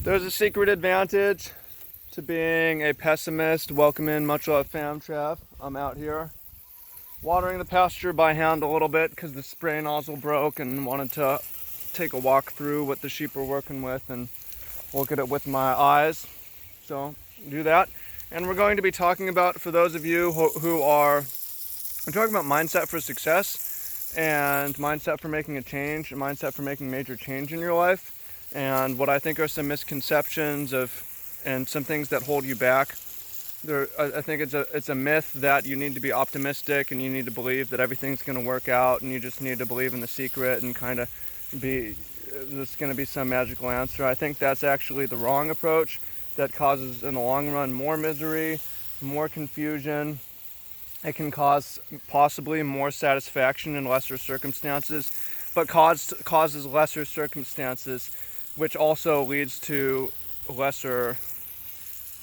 There's a secret advantage to being a pessimist. Welcome in, much love, fam, Trav. I'm out here watering the pasture by hand a little bit because the spray nozzle broke and wanted to take a walk through what the sheep are working with and look at it with my eyes. So do that. And we're going to be talking about, for those of you who are, we're talking about mindset for success and mindset for making a change, and mindset for making major change in your life, and what I think are some misconceptions and some things that hold you back. I think it's a myth that you need to be optimistic and you need to believe that everything's going to work out and you just need to believe in the secret and kind of there's going to be some magical answer. I think that's actually the wrong approach that causes in the long run more misery, more confusion. It can cause possibly more satisfaction in lesser circumstances, but causes lesser circumstances, which also leads to lesser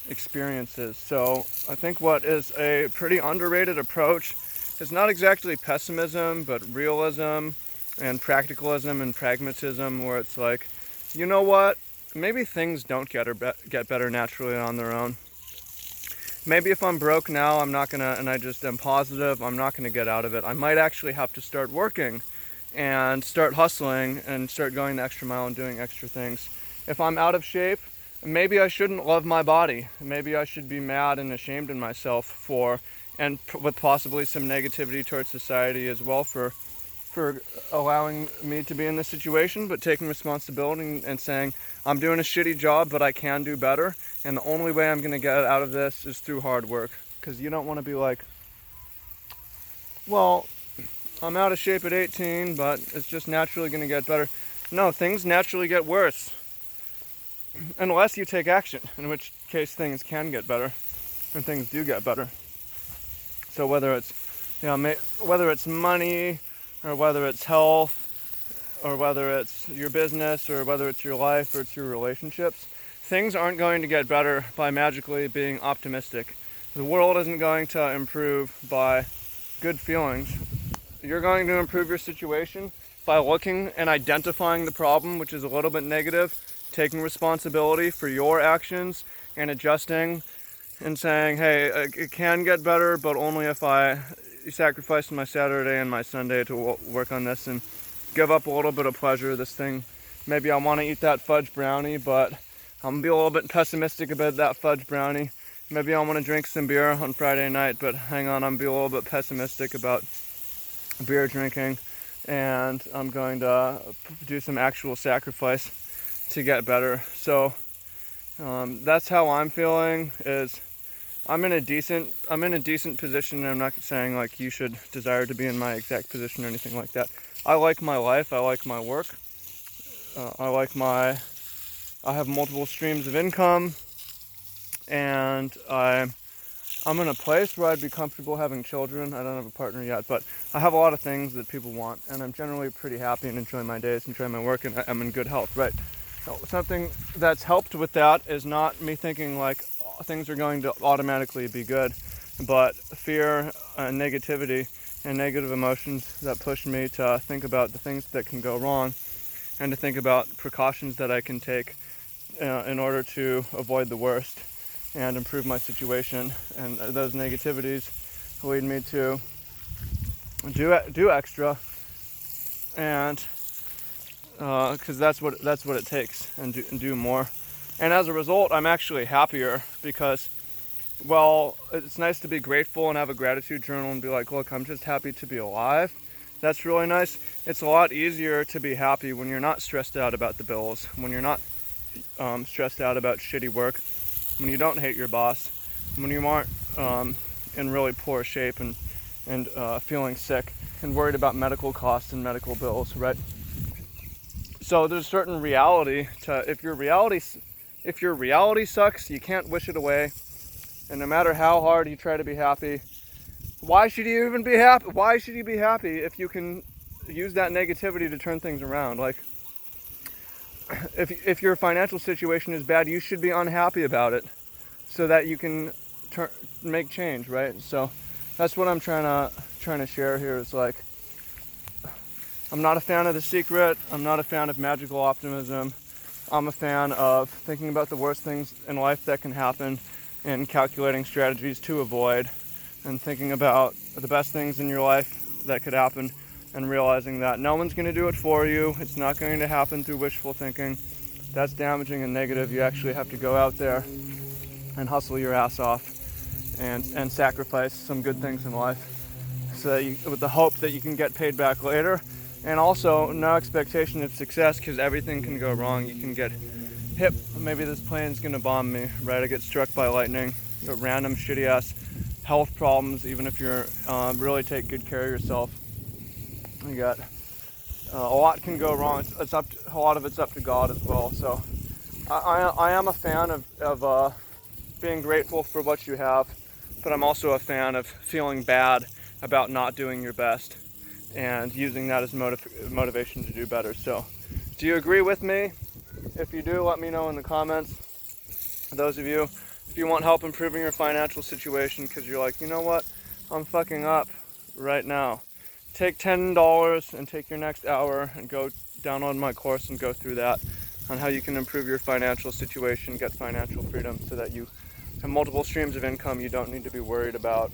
experiences. So I think what is a pretty underrated approach is not exactly pessimism, but realism and practicalism and pragmatism, where it's like, you know what, maybe things don't get better naturally on their own. Maybe if I'm broke now, and I just am positive, I'm not gonna get out of it. I might actually have to start working and start hustling and start going the extra mile and doing extra things. If I'm out of shape, maybe I shouldn't love my body. Maybe I should be mad and ashamed in myself with possibly some negativity towards society as well for allowing me to be in this situation, but taking responsibility and saying, I'm doing a shitty job, but I can do better. And the only way I'm going to get out of this is through hard work. Because you don't want to be like, well, I'm out of shape at 18, but it's just naturally going to get better. No, things naturally get worse. Unless you take action, in which case things can get better. And things do get better. So whether it's money, or whether it's health, or whether it's your business, or whether it's your life, or it's your relationships, things aren't going to get better by magically being optimistic. The world isn't going to improve by good feelings. You're going to improve your situation by looking and identifying the problem, which is a little bit negative, taking responsibility for your actions, and adjusting and saying, hey, it can get better, but only if I sacrifice my Saturday and my Sunday to work on this and give up a little bit of pleasure. This thing, maybe I want to eat that fudge brownie, but I'm going to be a little bit pessimistic about that fudge brownie. Maybe I want to drink some beer on Friday night, but hang on, I'm going to be a little bit pessimistic about beer drinking, and I'm going to do some actual sacrifice to get better. So that's how I'm feeling. I'm in a decent position. I'm not saying like you should desire to be in my exact position or anything like that. I like my life. I like my work. I have multiple streams of income, and I'm in a place where I'd be comfortable having children. I don't have a partner yet, but I have a lot of things that people want, and I'm generally pretty happy and enjoy my days, enjoy my work, and I'm in good health, right? So something that's helped with that is not me thinking like things are going to automatically be good, but fear and negativity and negative emotions that push me to think about the things that can go wrong and to think about precautions that I can take in order to avoid the worst and improve my situation. And those negativities lead me to do extra, and because that's what it takes, and do more. And as a result, I'm actually happier because, well, it's nice to be grateful and have a gratitude journal and be like, look, I'm just happy to be alive. That's really nice. It's a lot easier to be happy when you're not stressed out about the bills, when you're not stressed out about shitty work, when you don't hate your boss, when you aren't in really poor shape and feeling sick and worried about medical costs and medical bills, right? So there's a certain reality to, if your reality sucks, you can't wish it away. And no matter how hard you try to be happy, why should you even be happy? Why should you be happy if you can use that negativity to turn things around? Like, if your financial situation is bad, you should be unhappy about it so that you can make change, right? So that's what I'm trying to share here. Is like, I'm not a fan of The Secret. I'm not a fan of magical optimism. I'm a fan of thinking about the worst things in life that can happen and calculating strategies to avoid, and thinking about the best things in your life that could happen and realizing that no one's going to do it for you. It's not going to happen through wishful thinking. That's damaging and negative. You actually have to go out there and hustle your ass off and sacrifice some good things in life so that with the hope that you can get paid back later. And also no expectation of success, because everything can go wrong. You can get hit, maybe this plane's gonna bomb me, right? I get struck by lightning, random shitty ass health problems, even if you're really take good care of yourself. You got a lot can go wrong. It's up to, a lot of it's up to God as well. So I am a fan of being grateful for what you have, but I'm also a fan of feeling bad about not doing your best and using that as motivation to do better. So do you agree with me? If you do, let me know in the comments. Those of you, if you want help improving your financial situation because you're like, you know what, I'm fucking up right now, take $10 and take your next hour and go download my course and go through that on how you can improve your financial situation, get financial freedom so that you have multiple streams of income. You don't need to be worried about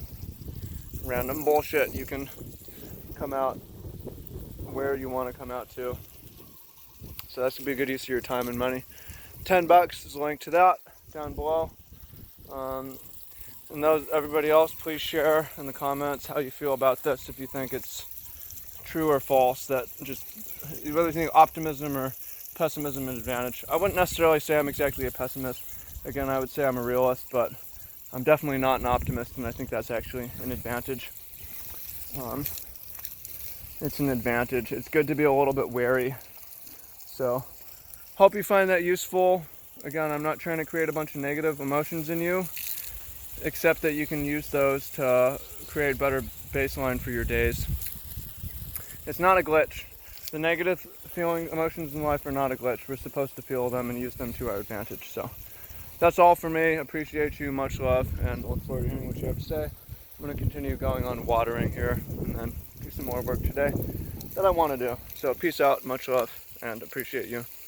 random bullshit. You can come out where you want to come out to. So that's gonna be a good use of your time and money. $10 is a link to that down below. And everybody else, please share in the comments how you feel about this. If you think it's true or false, that just you really think optimism or pessimism is an advantage. I wouldn't necessarily say I'm exactly a pessimist. Again, I would say I'm a realist, but I'm definitely not an optimist, and I think that's actually an advantage. It's an advantage. It's good to be a little bit wary. So, hope you find that useful. Again, I'm not trying to create a bunch of negative emotions in you, except that you can use those to create better baseline for your days. It's not a glitch. The negative feeling emotions in life are not a glitch. We're supposed to feel them and use them to our advantage. So that's all for me. Appreciate you. Much love, and look forward to hearing what you have to say. I'm going to continue going on watering here and then do some more work today that I want to do. So peace out, much love, and appreciate you.